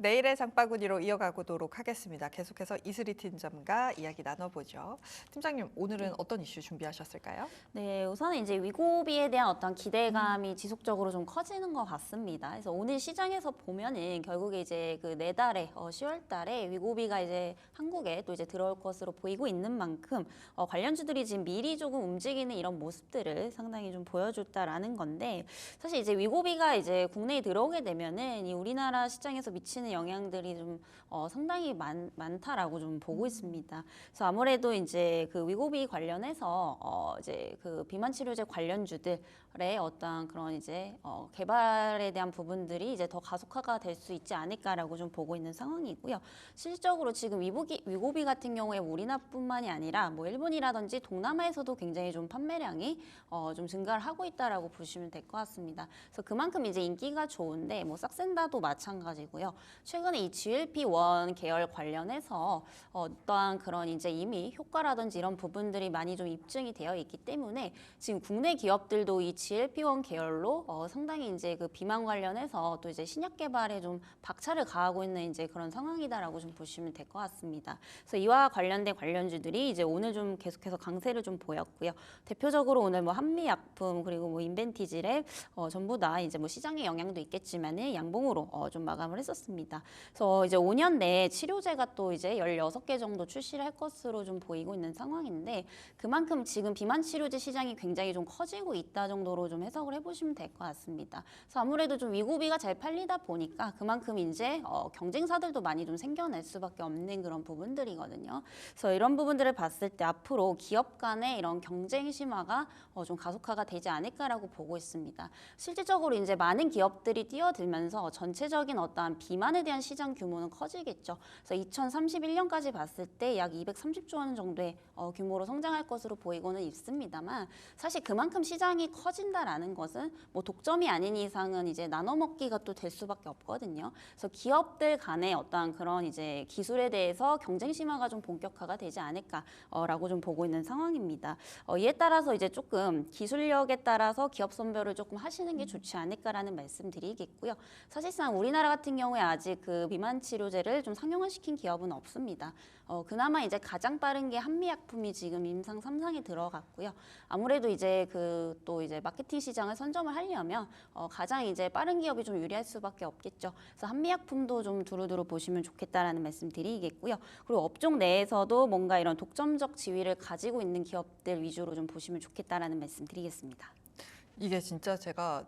내일의 장바구니로 이어가도록 하겠습니다. 계속해서 이슬이 팀장과 이야기 나눠보죠. 팀장님, 오늘은 어떤 이슈 준비하셨을까요? 네, 우선은 이제 위고비에 대한 어떤 기대감이 지속적으로 좀 커지는 것 같습니다. 그래서 오늘 시장에서 보면은 결국에 이제 그 내달에 10월 달에 위고비가 이제 한국에 또 이제 들어올 것으로 보이고 있는 만큼 관련주들이 지금 미리 조금 움직이는 이런 모습들을 상당히 좀 보여줬다라는 건데, 사실 이제 위고비가 이제 국내에 들어오게 되면은 이 우리나라 시장에서 미치는 영향들이 좀 상당히 많다라고 좀 보고 있습니다. 그래서 아무래도 이제 그 위고비 관련해서 이제 그 비만 치료제 관련주들의 어떠한 그런 이제 개발에 대한 부분들이 이제 더 가속화가 될 수 있지 않을까라고 좀 보고 있는 상황이고요. 실질적으로 지금 위고비 같은 경우에 우리나라뿐만이 아니라 뭐 일본이라든지 동남아에서도 굉장히 좀 판매량이 좀 증가를 하고 있다라고 보시면 될 것 같습니다. 그래서 그만큼 이제 인기가 좋은데 뭐 싹센다도 마찬가지고요. 최근에 이 GLP-1 계열 관련해서 어떠한 그런 이제 이미 효과라든지 이런 부분들이 많이 좀 입증이 되어 있기 때문에 지금 국내 기업들도 이 GLP-1 계열로 상당히 이제 그 비만 관련해서 또 이제 신약 개발에 좀 박차를 가하고 있는 이제 그런 상황이다라고 좀 보시면 될 것 같습니다. 그래서 이와 관련된 관련주들이 이제 오늘 좀 계속해서 강세를 좀 보였고요. 대표적으로 오늘 뭐 한미약품 그리고 뭐 인벤티지랩 전부 다 이제 뭐 시장의 영향도 있겠지만은 양봉으로 좀 마감을 했었습니다. 그래서 이제 5년 내에 치료제가 또 이제 16개 정도 출시를 할 것으로 좀 보이고 있는 상황인데, 그만큼 지금 비만 치료제 시장이 굉장히 좀 커지고 있다 정도로 좀 해석을 해보시면 될 것 같습니다. 그래서 아무래도 좀 위고비가 잘 팔리다 보니까 그만큼 이제 경쟁사들도 많이 좀 생겨날 수밖에 없는 그런 부분들이거든요. 그래서 이런 부분들을 봤을 때 앞으로 기업 간의 이런 경쟁 심화가 좀 가속화가 되지 않을까라고 보고 있습니다. 실질적으로 이제 많은 기업들이 뛰어들면서 전체적인 어떠한 비만에 대한 시장 규모는 커지겠죠. 그래서 2031년까지 봤을 때 약 230조 원 정도의 규모로 성장할 것으로 보이고는 있습니다만, 사실 그만큼 시장이 커진다라는 것은 뭐 독점이 아닌 이상은 이제 나눠 먹기가 또 될 수밖에 없거든요. 그래서 기업들 간의 어떠한 그런 이제 기술에 대해서 경쟁 심화가 좀 본격화가 되지 않을까라고 좀 보고 있는 상황입니다. 이에 따라서 이제 조금 기술력에 따라서 기업 선별을 조금 하시는 게 좋지 않을까라는 말씀드리겠고요. 사실상 우리나라 같은 경우에 아직 그 비만 치료제를 좀 상용화시킨 기업은 없습니다. 그나마 이제 가장 빠른 게 한미약품이 지금 임상 3상에 들어갔고요. 아무래도 이제 그 또 이제 마케팅 시장을 선점을 하려면 가장 이제 빠른 기업이 좀 유리할 수밖에 없겠죠. 그래서 한미약품도 좀 두루두루 보시면 좋겠다라는 말씀 드리겠고요. 그리고 업종 내에서도 뭔가 이런 독점적 지위를 가지고 있는 기업들 위주로 좀 보시면 좋겠다라는 말씀 드리겠습니다. 이게 진짜 제가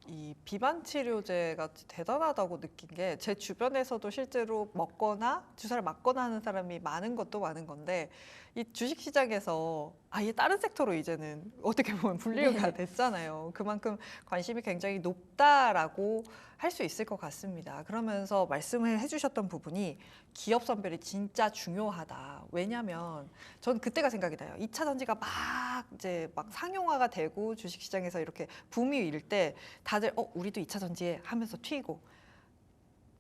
이 비만 치료제가 대단하다고 느낀 게, 제 주변에서도 실제로 먹거나 주사를 맞거나 하는 사람이 많은 것도 많은 건데, 이 주식시장에서 아예 다른 섹터로 이제는 어떻게 보면 분류가 됐잖아요. 그만큼 관심이 굉장히 높다라고 할 수 있을 것 같습니다. 그러면서 말씀을 해주셨던 부분이 기업 선별이 진짜 중요하다. 왜냐하면 전 그때가 생각이 나요. 2차 전지가 막 상용화가 되고 주식시장에서 이렇게 붐이 일 때 다들 우리도 2차 전지에 하면서 튀고,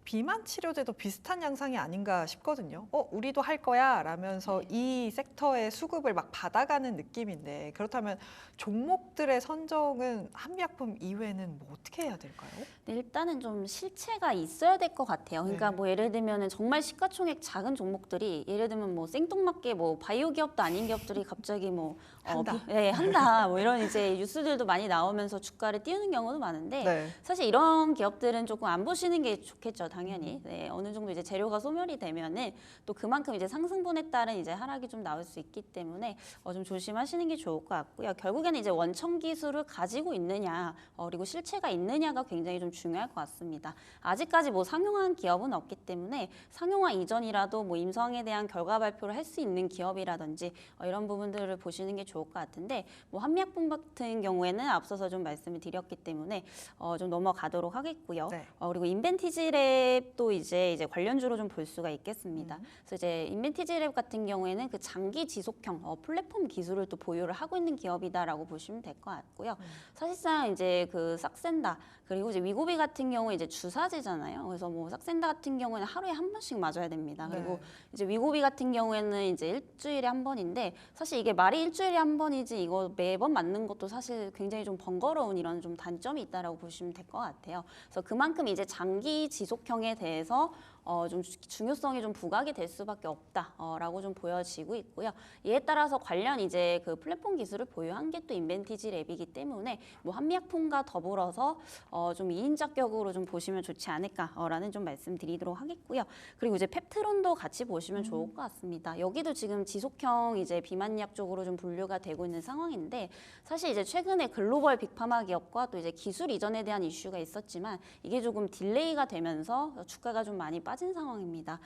비만 치료제도 비슷한 양상이 아닌가 싶거든요. 우리도 할 거야 라면서 이 섹터의 수급을 막 받아가는 느낌인데, 그렇다면 종목들의 선정은 한미약품 이외에는 뭐 어떻게 해야 될까요? 네, 일단은 좀 실체가 있어야 될 것 같아요. 그러니까 네. 뭐 예를 들면은 정말 시가총액 작은 종목들이, 예를 들면 뭐 생뚱맞게 뭐 바이오 기업도 아닌 기업들이 갑자기 뭐 한다. 한다 뭐 이런 이제 뉴스들도 많이 나오면서 주가를 띄우는 경우도 많은데, 네. 사실 이런 기업들은 조금 안 보시는 게 좋겠죠, 당연히. 네, 어느 정도 이제 재료가 소멸이 되면은 또 그만큼 이제 상승분에 따른 이제 하락이 좀 나올 수 있기 때문에 좀 조심하시는 게 좋을 것 같고요. 결국에는 이제 원천 기술을 가지고 있느냐, 그리고 실체가 있느냐가 굉장히 좀 중요할 것 같습니다. 아직까지 뭐 상용화한 기업은 없기 때문에 상용화 이전이라도 뭐 임상에 대한 결과 발표를 할 수 있는 기업이라든지 이런 부분들을 보시는 게 좋을 것 같은데, 뭐 한미약품 같은 경우에는 앞서서 좀 말씀을 드렸기 때문에 좀 넘어가도록 하겠고요. 네. 그리고 인벤티지랩도 이제 관련주로 좀 볼 수가 있겠습니다. 그래서 이제 인벤티지랩 같은 경우에는 그 장기 지속형 플랫폼 기술을 또 보유를 하고 있는 기업이다라고 보시면 될 것 같고요. 사실상 이제 그 싹센다 그리고 이제 위고비 같은 경우에 이제 주사제잖아요. 그래서 뭐 삭센다 같은 경우에는 하루에 한 번씩 맞아야 됩니다. 그리고 네. 이제 위고비 같은 경우에는 이제 일주일에 한 번인데 사실 이게 말이 일주일에 한 번이지 이거 매번 맞는 것도 사실 굉장히 좀 번거로운 이런 좀 단점이 있다라고 보시면 될 것 같아요. 그래서 그만큼 이제 장기 지속형에 대해서 좀 중요성이 좀 부각이 될 수밖에 없다라고 좀 보여지고 있고요. 이에 따라서 관련 이제 그 플랫폼 기술을 보유한 게 또 인벤티지 랩이기 때문에 뭐 한미약품과 더불어서 좀 2인자격으로 좀 보시면 좋지 않을까라는 좀 말씀드리도록 하겠고요. 그리고 이제 펩트론도 같이 보시면 좋을 것 같습니다. 여기도 지금 지속형 이제 비만약 쪽으로 좀 분류가 되고 있는 상황인데 사실 이제 최근에 글로벌 빅파마 기업과 또 이제 기술 이전에 대한 이슈가 있었지만 이게 조금 딜레이가 되면서 주가가 좀 많이 빠진 상황입니다.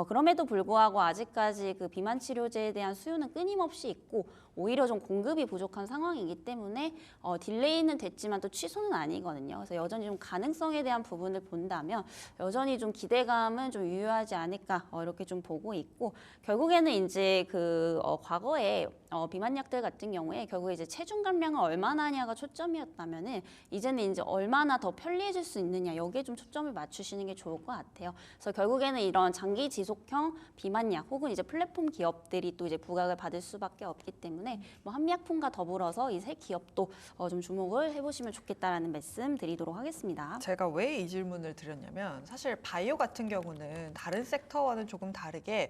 그럼에도 불구하고 아직까지 그 비만 치료제에 대한 수요는 끊임없이 있고 오히려 좀 공급이 부족한 상황이기 때문에 딜레이는 됐지만 또 취소는 아니거든요. 그래서 여전히 좀 가능성에 대한 부분을 본다면 여전히 좀 기대감은 좀 유효하지 않을까 이렇게 좀 보고 있고 결국에는 이제 그 과거에 비만약들 같은 경우에 결국에 이제 체중 감량을 얼마나 하냐가 초점이었다면은 이제는 이제 얼마나 더 편리해질 수 있느냐 여기에 좀 초점을 맞추시는 게 좋을 것 같아요. 그래서 결국에는 이런 장기 지속형 비만약 혹은 이제 플랫폼 기업들이 또 이제 부각을 받을 수밖에 없기 때문에 뭐 한미약품과 더불어서 이 세 기업도 좀 주목을 해보시면 좋겠다라는 말씀 드리도록 하겠습니다. 제가 왜 이 질문을 드렸냐면 사실 바이오 같은 경우는 다른 섹터와는 조금 다르게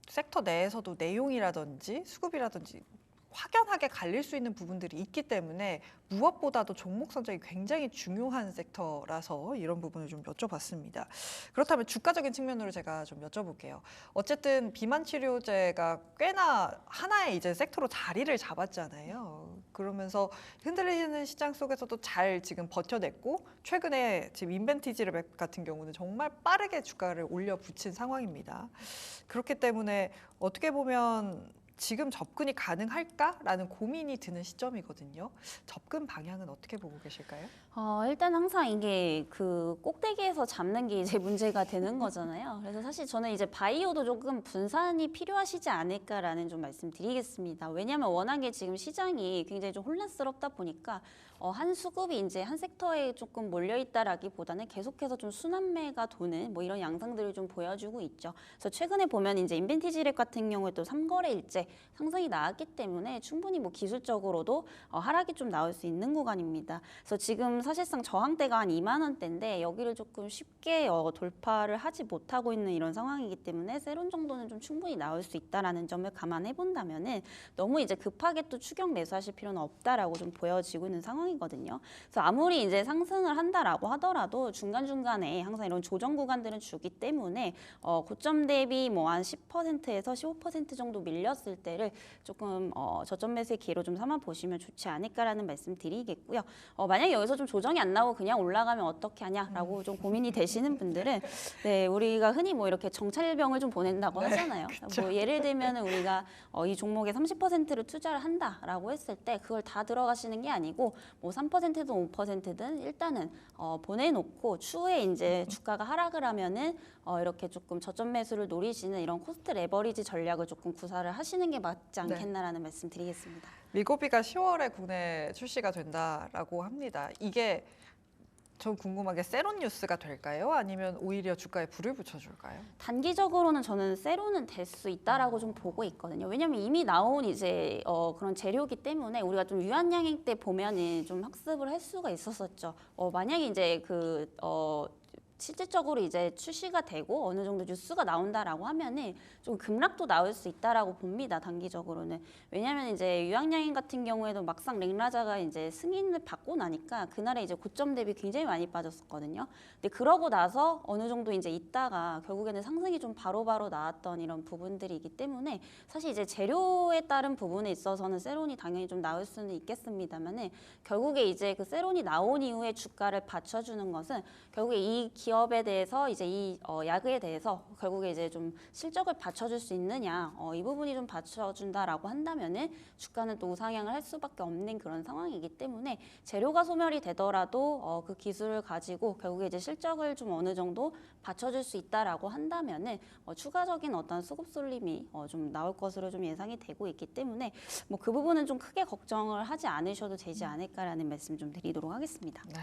섹터 내에서도 내용이라든지 수급이라든지 확연하게 갈릴 수 있는 부분들이 있기 때문에 무엇보다도 종목 선정이 굉장히 중요한 섹터라서 이런 부분을 좀 여쭤봤습니다. 그렇다면 주가적인 측면으로 제가 좀 여쭤볼게요. 어쨌든 비만 치료제가 꽤나 하나의 이제 섹터로 자리를 잡았잖아요. 그러면서 흔들리는 시장 속에서도 잘 지금 버텨냈고 최근에 지금 인벤티지랩 같은 경우는 정말 빠르게 주가를 올려 붙인 상황입니다. 그렇기 때문에 어떻게 보면 지금 접근이 가능할까라는 고민이 드는 시점이거든요. 접근 방향은 어떻게 보고 계실까요? 일단 항상 이게 그 꼭대기에서 잡는 게 이제 문제가 되는 거잖아요. 그래서 사실 저는 이제 바이오도 조금 분산이 필요하시지 않을까라는 좀 말씀드리겠습니다. 왜냐하면 워낙에 지금 시장이 굉장히 좀 혼란스럽다 보니까 한 수급이 이제 한 섹터에 조금 몰려 있다라기보다는 계속해서 좀 순환매가 도는 뭐 이런 양상들을 좀 보여주고 있죠. 그래서 최근에 보면 이제 인벤티지랩 같은 경우에 또 3거래일째 상승이 나왔기 때문에 충분히 뭐 기술적으로도 하락이 좀 나올 수 있는 구간입니다. 그래서 지금 사실상 저항대가 한 2만 원대인데 여기를 조금 쉽게 돌파를 하지 못하고 있는 이런 상황이기 때문에 세론 정도는 좀 충분히 나올 수 있다라는 점을 감안해 본다면은 너무 이제 급하게 또 추격 매수하실 필요는 없다라고 좀 보여지고 있는 상황이거든요. 그래서 아무리 이제 상승을 한다라고 하더라도 중간중간에 항상 이런 조정 구간들은 주기 때문에 고점 대비 뭐 한 10%에서 15% 정도 밀렸을 때를 조금 저점 매수의 기회로 좀 삼아 보시면 좋지 않을까라는 말씀 드리겠고요. 만약에 여기서 좀 조정이 안 나오고 그냥 올라가면 어떻게 하냐라고 좀 고민이 되시는 분들은 네, 우리가 흔히 뭐 이렇게 정찰병을 좀 보낸다고 하잖아요. 뭐 예를 들면은 우리가 이 종목에 30%를 투자를 한다라고 했을 때 그걸 다 들어가시는 게 아니고 뭐 3%든 5%든 일단은 보내놓고 추후에 이제 주가가 하락을 하면은 이렇게 조금 저점 매수를 노리시는 이런 코스트 레버리지 전략을 조금 구사를 하시는 게 맞지 않겠나라는 말씀 드리겠습니다. 미고비가 10월에 국내 출시가 된다라고 합니다. 이게 전 궁금한 게 세론 뉴스가 될까요? 아니면 오히려 주가에 불을 붙여줄까요? 단기적으로는 저는 세로는 될 수 있다라고 좀 보고 있거든요. 왜냐하면 이미 나온 이제 그런 재료기 때문에 우리가 좀 유한양행 때 보면은 좀 학습을 할 수가 있었었죠. 만약에 이제 실질적으로 이제 출시가 되고 어느 정도 뉴스가 나온다라고 하면은 좀 급락도 나올 수 있다라고 봅니다. 단기적으로는. 왜냐하면 이제 유황양행 같은 경우에도 막상 랭라자가 이제 승인을 받고 나니까 그날에 이제 고점 대비 굉장히 많이 빠졌었거든요. 근데 그러고 나서 어느 정도 이제 있다가 결국에는 상승이 좀 바로바로 나왔던 이런 부분들이기 때문에 사실 이제 재료에 따른 부분에 있어서는 세론이 당연히 좀 나올 수는 있겠습니다만은 결국에 이제 그 세론이 나온 이후에 주가를 받쳐주는 것은 결국에 이 기업에 대해서 이제 이 약에 대해서 결국에 이제 좀 실적을 받쳐줄 수 있느냐, 이 부분이 좀 받쳐준다라고 한다면은 주가는 또 우상향을 할 수밖에 없는 그런 상황이기 때문에 재료가 소멸이 되더라도 그 기술을 가지고 결국에 이제 실적을 좀 어느 정도 받쳐줄 수 있다라고 한다면은 추가적인 어떤 수급 쏠림이 좀 나올 것으로 좀 예상이 되고 있기 때문에 뭐 그 부분은 좀 크게 걱정을 하지 않으셔도 되지 않을까라는 말씀 좀 드리도록 하겠습니다. 네.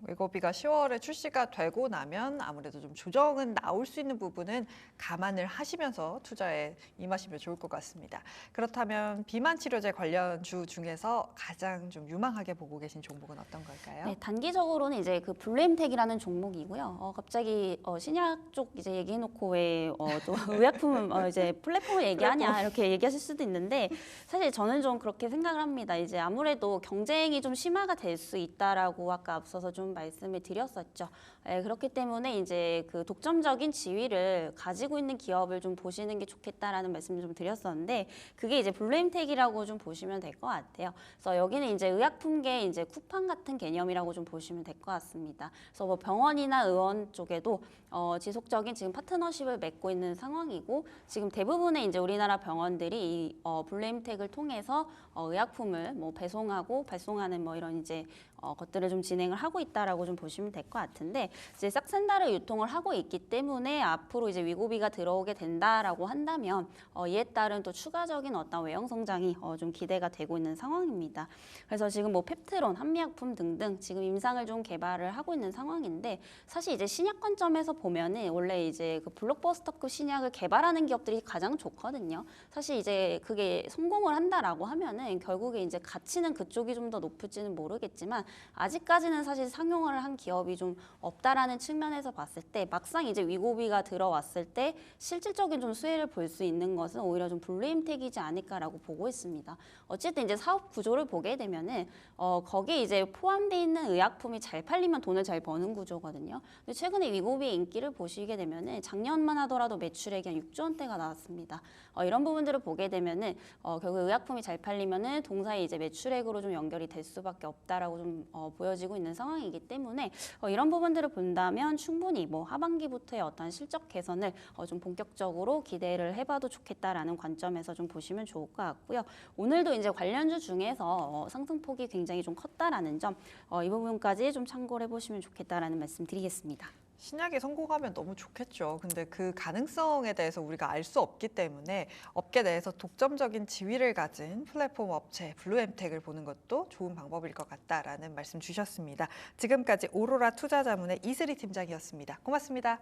위고비가 10월에 출시가 되고 나면 아무래도 좀 조정은 나올 수 있는 부분은 감안을 하시면서 투자에 임하시면 좋을 것 같습니다. 그렇다면 비만 치료제 관련 주 중에서 가장 좀 유망하게 보고 계신 종목은 어떤 걸까요? 네, 단기적으로는 이제 그 블루엠텍이라는 종목이고요. 갑자기 신약 쪽 이제 얘기해놓고 왜 또 의약품 이제 플랫폼을 얘기하냐 이렇게 얘기하실 수도 있는데 사실 저는 좀 그렇게 생각을 합니다. 이제 아무래도 경쟁이 좀 심화가 될 수 있다라고 아까 앞서서 좀 말씀을 드렸었죠. 네, 그렇기 때문에 이제 그 독점적인 지위를 가지고 있는 기업을 좀 보시는 게 좋겠다라는 말씀을 좀 드렸었는데 그게 이제 블루엠텍이라고 좀 보시면 될 것 같아요. 그래서 여기는 이제 의약품계 이제 쿠팡 같은 개념이라고 좀 보시면 될 것 같습니다. 그래서 뭐 병원이나 의원 쪽에도 지속적인 지금 파트너십을 맺고 있는 상황이고 지금 대부분의 이제 우리나라 병원들이 이 블루엠텍을 통해서 의약품을 뭐 배송하고 발송하는 뭐 이런 이제 것들을 좀 진행을 하고 있다라고 좀 보시면 될 것 같은데 이제 싹센다를 유통을 하고 있기 때문에 앞으로 이제 위고비가 들어오게 된다라고 한다면 이에 따른 또 추가적인 어떤 외형 성장이 좀 기대가 되고 있는 상황입니다. 그래서 지금 뭐 펩트론, 한미약품 등등 지금 임상을 좀 개발을 하고 있는 상황인데 사실 이제 신약 관점에서 보면은 원래 이제 그 블록버스터급 신약을 개발하는 기업들이 가장 좋거든요. 사실 이제 그게 성공을 한다라고 하면은 결국에 이제 가치는 그쪽이 좀 더 높을지는 모르겠지만 아직까지는 사실 상용화를 한 기업이 좀 없다라는 측면에서 봤을 때 막상 이제 위고비가 들어왔을 때 실질적인 좀 수혜를 볼 수 있는 것은 오히려 좀 블루엠텍이지 않을까라고 보고 있습니다. 어쨌든 이제 사업 구조를 보게 되면은 거기에 이제 포함되어 있는 의약품이 잘 팔리면 돈을 잘 버는 구조거든요. 근데 최근에 위고비의 인기를 보시게 되면은 작년만 하더라도 매출액이 한 6조 원대가 나왔습니다. 이런 부분들을 보게 되면은 결국 의약품이 잘 팔리면은 동사의 이제 매출액으로 좀 연결이 될 수밖에 없다라고 좀 보여지고 있는 상황이기 때문에 이런 부분들을 본다면 충분히 뭐 하반기부터의 어떤 실적 개선을 좀 본격적으로 기대를 해봐도 좋겠다라는 관점에서 좀 보시면 좋을 것 같고요. 오늘도 이제 관련주 중에서 상승폭이 굉장히 좀 컸다라는 점, 이 부분까지 좀 참고를 해보시면 좋겠다라는 말씀 드리겠습니다. 신약이 성공하면 너무 좋겠죠. 근데 그 가능성에 대해서 우리가 알 수 없기 때문에 업계 내에서 독점적인 지위를 가진 플랫폼 업체 블루엠텍을 보는 것도 좋은 방법일 것 같다라는 말씀 주셨습니다. 지금까지 오로라 투자자문의 이슬희 팀장이었습니다. 고맙습니다.